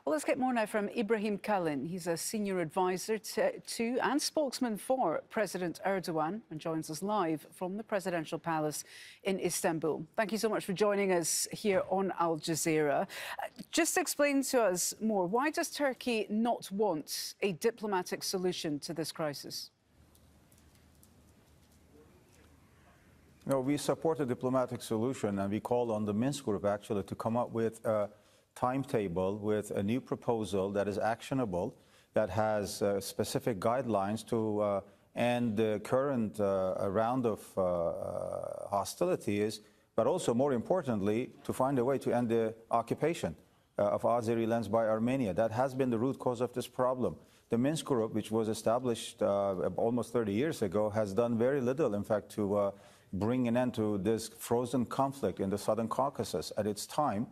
Well, let's get more now from Ibrahim Kalin. He's a senior advisor to and spokesman for President Erdogan and joins us live from the presidential palace in Istanbul. Thank you so much for joining us here on Al Jazeera. Just explain to us more, why does Turkey not want a diplomatic solution to this crisis? No, we support a diplomatic solution, and we call on the Minsk group actually to come up with a timetable, with a new proposal that is actionable, that has specific guidelines to end the current round of hostilities, but also, more importantly, to find a way to end the occupation of Azeri lands by Armenia. That has been the root cause of this problem. The Minsk group, which was established almost 30 years ago, has done very little, in fact, to bring an end to this frozen conflict in the Southern Caucasus. At its time,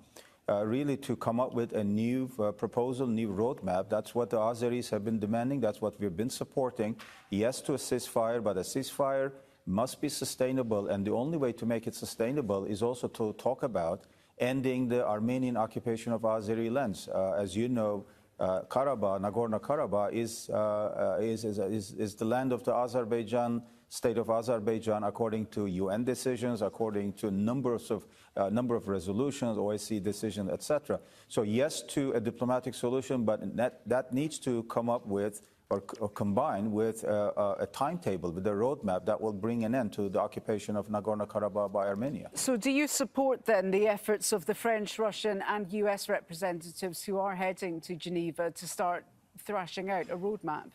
really to come up with a new proposal, new roadmap. That's what the Azeris have been demanding. That's what we've been supporting. Yes to a ceasefire, but a ceasefire must be sustainable. And the only way to make it sustainable is also to talk about ending the Armenian occupation of Azeri lands. As you know, Karabakh, Nagorno-Karabakh is the land of the Azerbaijan, state of Azerbaijan, according to UN decisions, according to number of resolutions, OSCE decisions, etc. So yes to a diplomatic solution, but that needs to come up with or combine with a timetable, with a roadmap that will bring an end to the occupation of Nagorno-Karabakh by Armenia. So do you support then the efforts of the French, Russian and US representatives who are heading to Geneva to start thrashing out a roadmap?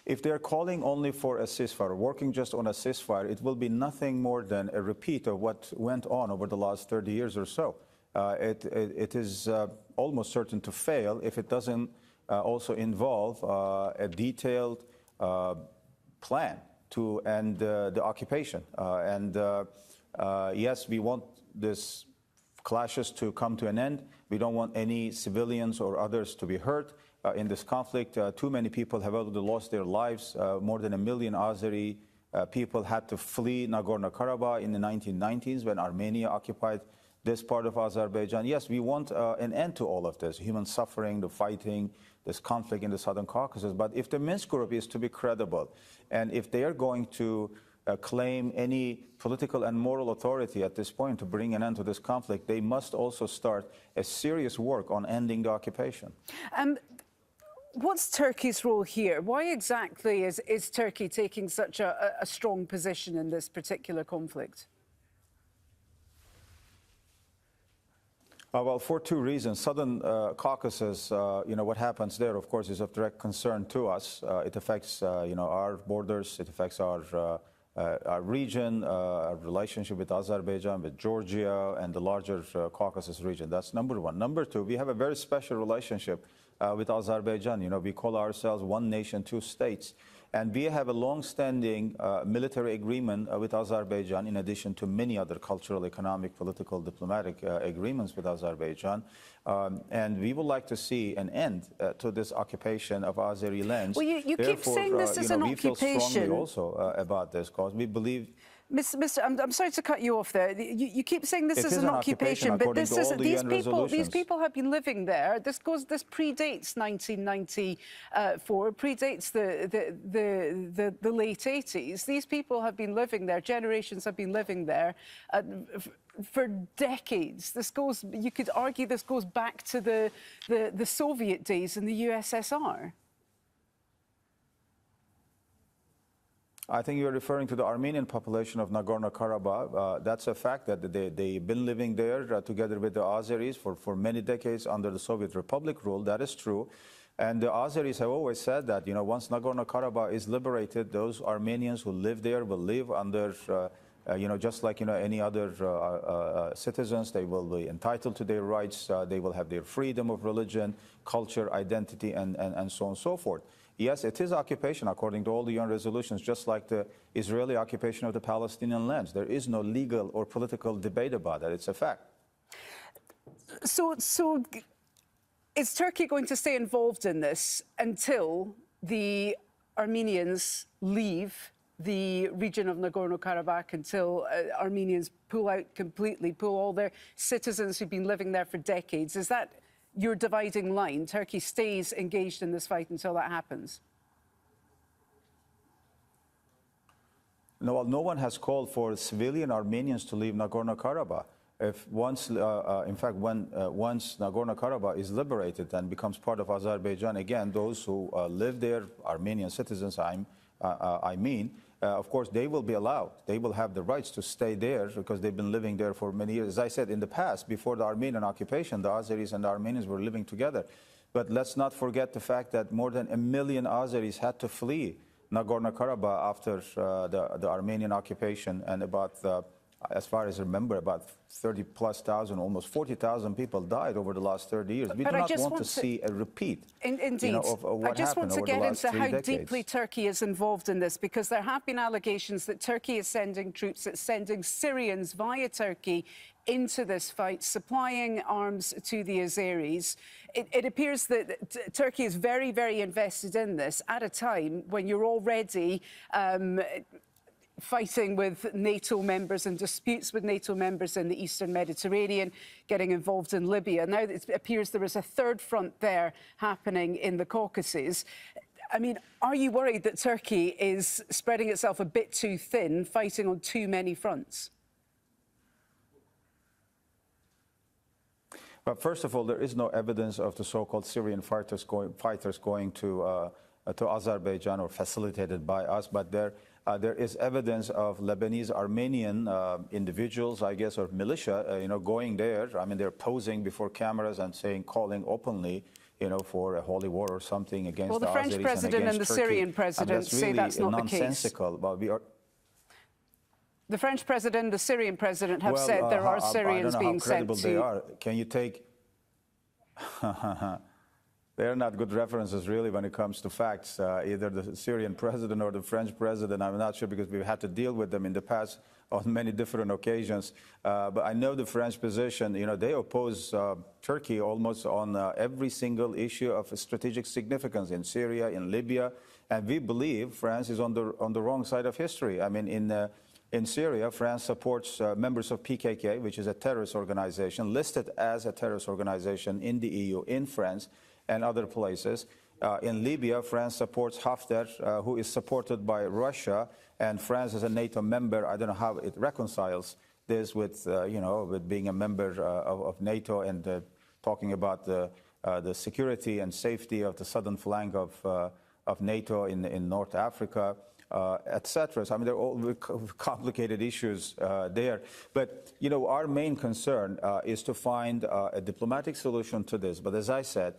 If they're calling only for a ceasefire, working just on a ceasefire, it will be nothing more than a repeat of what went on over the last 30 years or so. It is almost certain to fail if it doesn't also involve a detailed plan to end the occupation. Yes, we want this clashes to come to an end. We don't want any civilians or others to be hurt in this conflict. Too many people have already lost their lives. More than 1 million Azeri people had to flee Nagorno-Karabakh in the 1990s when Armenia occupied this part of Azerbaijan. Yes, we want an end to all of this, human suffering, the fighting, this conflict in the Southern Caucasus. But if the Minsk group is to be credible, and if they are going to claim any political and moral authority at this point to bring an end to this conflict, they must also start a serious work on ending the occupation. What's Turkey's role here? Why exactly is Turkey taking such a strong position in this particular conflict? Well, for two reasons. Southern Caucasus, what happens there, of course, is of direct concern to us. It affects, our borders. It affects our region, our relationship with Azerbaijan, with Georgia, and the larger Caucasus region. That's number one. Number two, we have a very special relationship with Azerbaijan. We call ourselves one nation, two states. And we have a long-standing military agreement with Azerbaijan, in addition to many other cultural, economic, political, diplomatic agreements with Azerbaijan. And we would like to see an end to this occupation of Azeri lands. Well, you keep saying this is an occupation. We feel strongly also about this, because we believe... I'm sorry to cut you off there. You keep saying this is an occupation, but these people have been living there. This predates 1994, predates the late 80s. These people have been living there. Generations have been living there for decades. You could argue this goes back to the Soviet days in the USSR. I think you're referring to the Armenian population of Nagorno-Karabakh. That's a fact that they've been living there together with the Azeris for many decades under the Soviet Republic rule. That is true. And the Azeris have always said that, once Nagorno-Karabakh is liberated, those Armenians who live there will live under, just like, any other citizens. They will be entitled to their rights. They will have their freedom of religion, culture, identity, and so on and so forth. Yes, it is occupation according to all the UN resolutions, just like the Israeli occupation of the Palestinian lands. There is no legal or political debate about that. It's a fact. So is Turkey going to stay involved in this until the Armenians leave the region of Nagorno-Karabakh until Armenians pull out completely, pull all their citizens who've been living there for decades. Is that your dividing line? Turkey stays engaged in this fight until that happens? No, no one has called for civilian Armenians to leave Nagorno-Karabakh. If once, in fact, once Nagorno-Karabakh is liberated and becomes part of Azerbaijan, again, those who live there, Armenian citizens, I mean, of course, they will be allowed. They will have the rights to stay there because they've been living there for many years. As I said, in the past, before the Armenian occupation, the Azeris and the Armenians were living together. But let's not forget the fact that more than 1 million Azeris had to flee Nagorno-Karabakh after the Armenian occupation, and about, as far as I remember, about 30,000+, almost 40,000 people died over the last 30 years. We do not want to see a repeat. Indeed. Of what I just want to get into how deeply Turkey is involved in this, because there have been allegations that Turkey is sending troops, it's sending Syrians via Turkey into this fight, supplying arms to the Azeris. It appears that Turkey is very, very invested in this at a time when you're already fighting with NATO members and disputes with NATO members in the Eastern Mediterranean, getting involved in Libya. Now it appears there is a third front there happening in the Caucasus. I mean, are you worried that Turkey is spreading itself a bit too thin, fighting on too many fronts? But first of all, there is no evidence of the so-called Syrian fighters going to Azerbaijan or facilitated by us. But there is evidence of Lebanese Armenian individuals, I guess, or militia, going there. I mean, they're posing before cameras and calling openly, for a holy war or something against the Azeris. Well, the French president and the Syrian president say that's not the case. Nonsensical. But the French president and the Syrian president have said there are Syrians being sent to... they are. Can you take... They're not good references, really, when it comes to facts. Either the Syrian president or the French president, I'm not sure, because we've had to deal with them in the past on many different occasions. But I know the French position. They oppose Turkey almost on every single issue of strategic significance in Syria, in Libya. And we believe France is on the wrong side of history. I mean, in Syria, France supports members of PKK, which is a terrorist organization, listed as a terrorist organization in the EU, in France, and other places. In Libya, France supports Haftar, who is supported by Russia, and France is a NATO member. I don't know how it reconciles this with, with being a member of NATO and talking about the security and safety of the southern flank of NATO in North Africa. Etc. So, I mean, they're all complicated issues there. But, our main concern is to find a diplomatic solution to this. But as I said,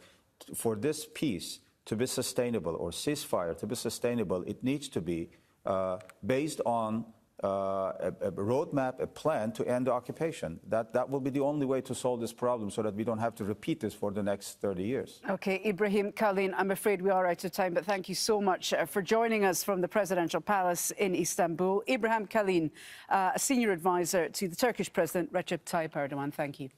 for this peace to be sustainable, or ceasefire to be sustainable, it needs to be based on a roadmap, a plan to end the occupation. That will be the only way to solve this problem, so that we don't have to repeat this for the next 30 years. OK, Ibrahim Kalin, I'm afraid we are out of time, but thank you so much for joining us from the Presidential Palace in Istanbul. Ibrahim Kalin, a senior advisor to the Turkish President Recep Tayyip Erdogan. Thank you.